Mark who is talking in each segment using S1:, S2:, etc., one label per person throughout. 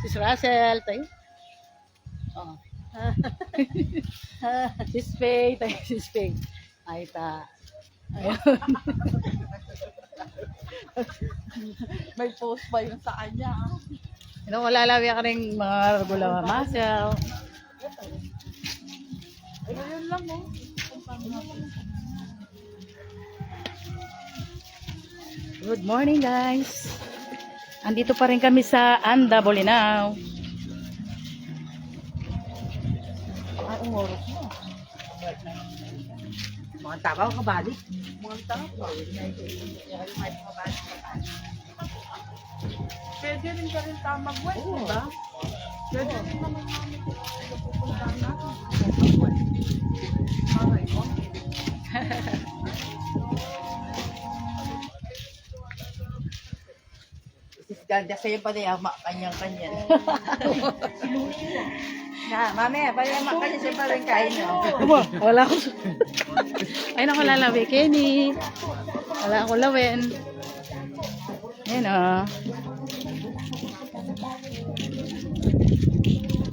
S1: Sis Russell, tayo. Oh. Sis Faye, tayo sis Faye. Ay, ta. Ayun.
S2: May post pa yun sa kanya.
S1: Ano, malalawi ka rin mga gulaw masel.
S2: Ayun lang oh.
S1: Good morning, guys. Andito pa rin kami sa Anda, Bolinao.
S2: Ay, umoros mo.
S1: Mga takaw, kabalik.
S2: Mga tao. Pwede rin ka rin tamag-wet, di ba? Pwede rin naman namin pupunta natin. Aray mo.
S3: Ganda sa'yo pa rin, kanyang-kanya. Na, mami, pala kanya siya pa rin kain nyo.
S1: Wala ko. Ay, naku, lalawi, Kenny. Wala akong lawin. Ayan, oh.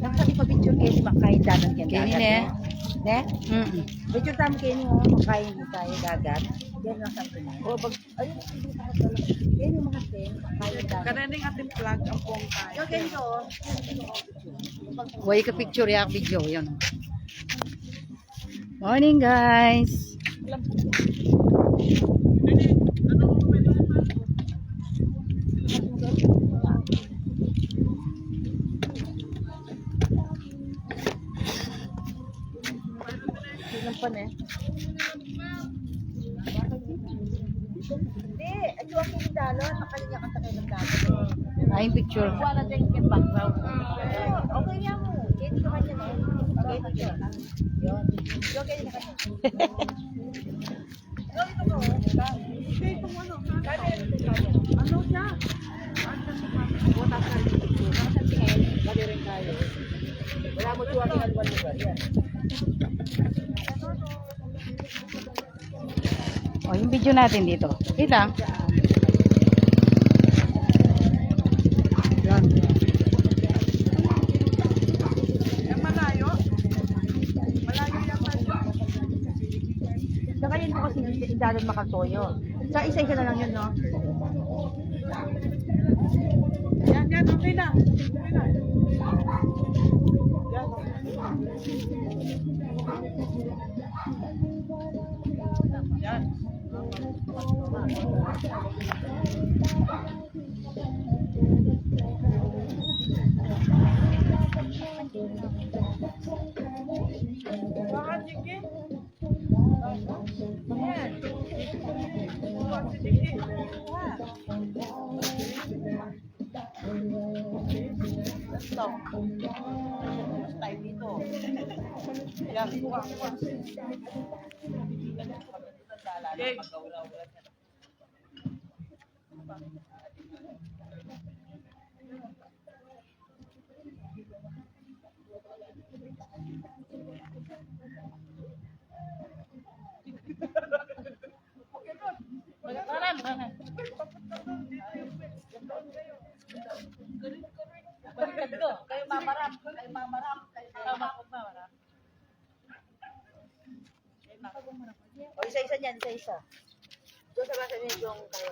S3: Nakasali pa picture kayo ni makain dagat yan.
S1: Kenny, ne?
S3: Ne?
S1: Mm-mm.
S3: Picture tayo kayo ni makain tayo dagat. Yan lang sa akin. O, ayun, hindi pa ako talaga. Yan yung mga ten, makain dagat.
S2: Kananing ating plug ang pong tayo.
S3: Yo, kayo ko.
S1: Huwag ka picture, yak video. Yun. Morning, guys.
S3: Ilang pa na eh. Hindi, at yung aking dalon, makalinya ka sa kayo ng dalon.
S1: Ay, picture.
S3: Wala din yung background. Okay niya mo. Kaya ka kanya no? Okay na yun. Yun. Yun, kaya ka kanya. Yun, ito ko.
S2: Hindi, itong ano. Ano siya?
S3: Butas na rin ito. Nakasan tingin, bali rin tayo. Wala mo tuwa ng alwan lugar. Yan.
S1: Oh, yung video natin dito. Kita. Yan.
S2: Yung malayo? Malayo yung malayo.
S3: Saka yun po kasi dalon makatoyo. Sa isa-isa na lang yun, no?
S2: Yan, okay na. Okay na. Yan. Baka sige. Ayan. Baka sige. Let's go. Mas tayo dito. Yan, kuha. Okay.
S3: Baliktad ko. Kayo mamarap. Kayo mamarap. O, isa-isa niyan, isa-isa. Doon sa basa niya yung kayo.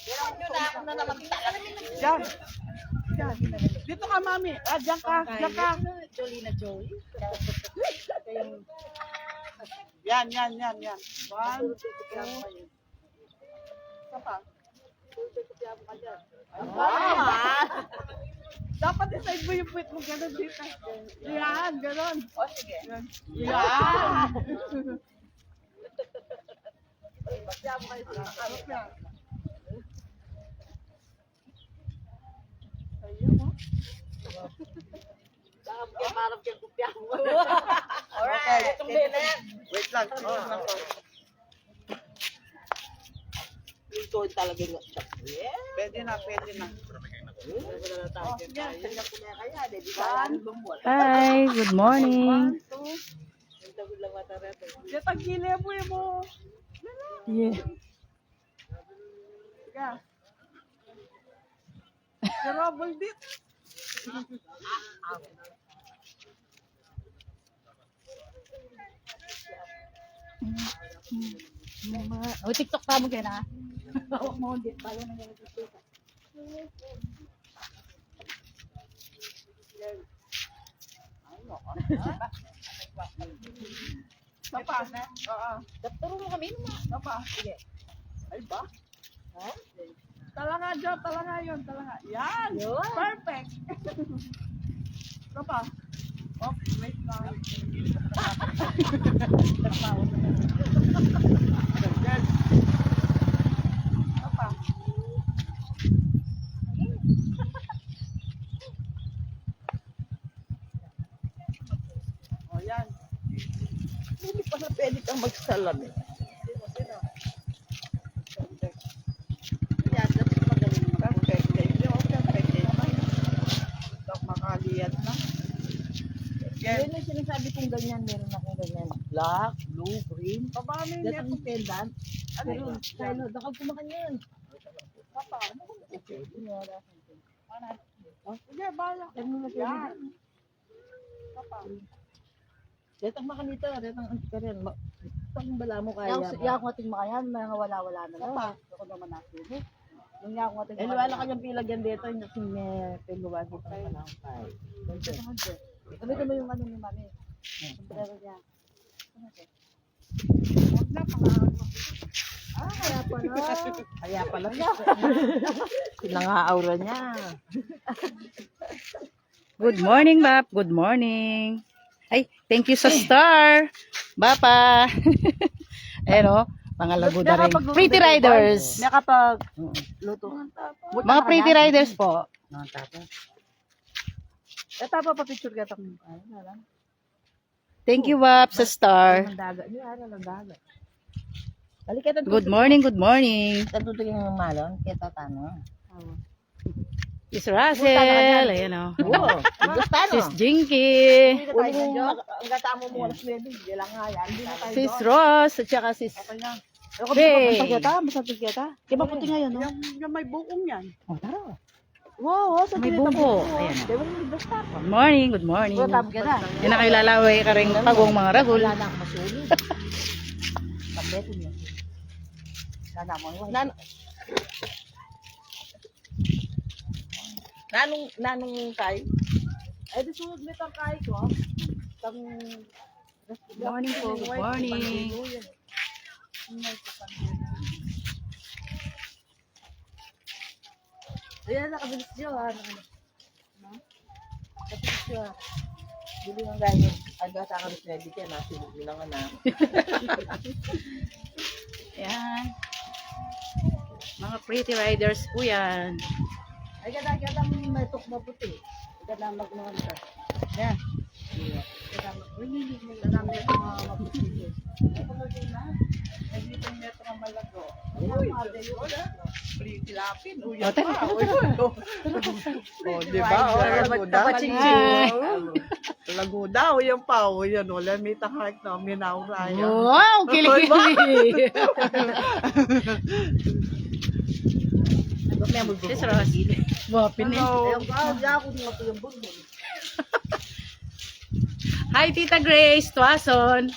S3: Yan na naman.
S2: Diyan. Diyan. Dito ka, mami. Ah, diyan ka. Diyan ka.
S3: Jolie na Jolie.
S2: Yan. One, two. Isa pa. Dapat decide mo yung puwit mo gano'n dito. Yan, gano'n.
S3: O, sige.
S2: Yan. Yan.
S3: Basya mo kayo sa
S2: Sarap yan.
S3: Marap kang kupya mo.
S2: Alright.
S3: Wait lang. Ito talaga yung shop. Yeah.
S2: Pwede na.
S1: Hi, good morning.
S2: Diyan, tagkili mo.
S1: Yeah.
S2: Sige. Karabol dit.
S1: Oh, TikTok ka mo kaya na. Hawak mo hindi tayo nang TikTok.
S2: Papa. Oo.
S3: Turo mo kami naman.
S2: Papa. Sige. Ay ba? Ha? Talanga dyan, talanga yun, talanga. Yan!
S3: Yun.
S2: Perfect! Papa. Oh, wait lang. Yan. Papa. Oh, yan.
S3: Hindi pa na pwede kang magsalamin. Yan, dapat magaling mo.
S2: Perfect. Hindi ako perfect. Ito, makaliyat na. Yan.
S3: Yan yung sinasabi kong ganyan, meron akong ganyan. Black, blue, green.
S2: Papa, ano
S3: Yan
S2: yun?
S3: ang pendant.
S2: Ano
S3: Pero,
S2: yun?
S3: kaya dakal kumakan yan.
S2: Papa, ano kung
S3: Okay. Wala something.
S2: Sige, bala.
S3: Yan mo na
S2: Yan. Papa.
S3: Retang makanita, retang antikarin. Itang bala mo kaya
S1: Yang
S3: mo.
S1: ko ating makayan, mga wala-wala na lang.
S2: Papa.
S1: Ako naman nasulit. Nung yang ko ating
S3: Eh, wala kanyang pilagyan dito, hindi kasi may piluwan dito ng panahon tayo.
S1: Gamitin mo yung ano ni Mami. Sombrero niya.
S2: Huwag na, pangarap ko.
S1: Kaya pala.
S3: Kaya pala niya. Sila nga aura niya.
S1: Good morning, Bap. Good morning. Ay, thank you sa star. Bapa. Ayan o, mga laguda rin. Pretty Riders.
S3: Nakapag luto.
S1: Mga Pretty Riders po.
S3: Ito pa pa-picture ka itong
S1: Thank you, Bap, sa star.
S3: ng dagat. Hindi, ano ng dagat. Balik ito.
S1: Good morning, good morning.
S3: Tatutugin yung malon. Kaya tano.
S1: Sis Russell. Ayan o.
S3: Oo. Gusto
S1: Sis Jinky.
S3: Uli mo, ang gatamo mo alas 9. Hindi lang nga yan. Hindi na tayo
S1: Sis Ross. At saka sis Faye.
S3: Masapit kita. Kaya ba puti ngayon, no?
S2: Yung may bukong yan.
S3: Oh, tara. Wow, sa
S1: May buko. Ayan o.
S3: Di ba yung basta?
S1: Good morning, good morning.
S3: Tama ka na.
S1: Yan na kayo lalaway ka rin pagong mga ragul.
S3: Wala na ako masulit. Pagbeto niya. Nana mo. Nanong kay? Ay, di sunod nito ang kay ko. Tang...
S1: Good morning po, good morning.
S3: Ayan, nakabilis siya. Nakabilis siya. Bili ng ganyan. Aga sa akin ready ka na. Sinod mo lang na.
S1: Ayan. Mga Pretty Riders po yan.
S3: Ay, kada may tok maputi. Kada magmamanta. Yan. Kada may tok maputi.
S2: Ay, pamagay na. Ay, dito yung metro ng malago. Uy, pretty lapin. Uy, yan pa. Uy, oh, di ba? Oh, laguda. Laguda, o yan pa. O yan, wala may tahak na minaura yan.
S1: Wow, kilig-kilig. Sis Ross. Wapin eh.
S2: Hello.
S1: Hi, Tita Grace, Tuason.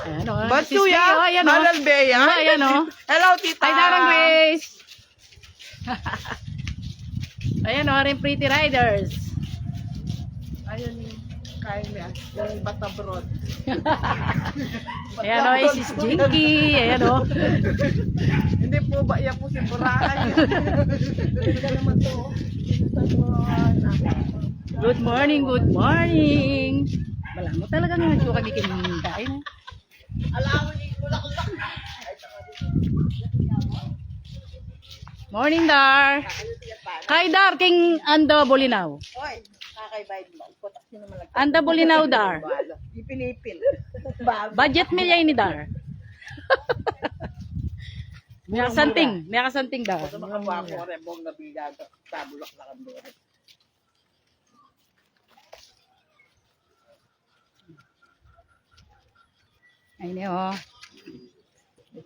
S1: Ayan o.
S2: Ba't
S1: Sis
S2: kuya?
S1: Faye, oh, ayan o.
S2: Malal Bea?
S1: Oh, ayan o.
S2: Hello, tita.
S1: Hi, Darang Grace. Ayan o, rin Pretty Riders.
S2: Ayun yung kain niya. Yung batabrod.
S1: Ayan o, Sis Jinky. Ayan o.
S2: Hindi po ba yan po si Buraay?
S1: Good morning, good morning. Wala mo talaga nga nagsuka kami kinikain. Morning, Dar. Hi, Dar. King Ando Bolinaw.
S3: Hoy, kakaibayad mo. Kotak sino malagay.
S1: Ando Bolinaw, Dar.
S2: Ipinipil.
S1: Budget meal yan ni Dar. May kasanting, Dar.
S2: Sa mga wako, rebong na bigaga. Tabulak na kandore.
S1: Ayun eh, oh.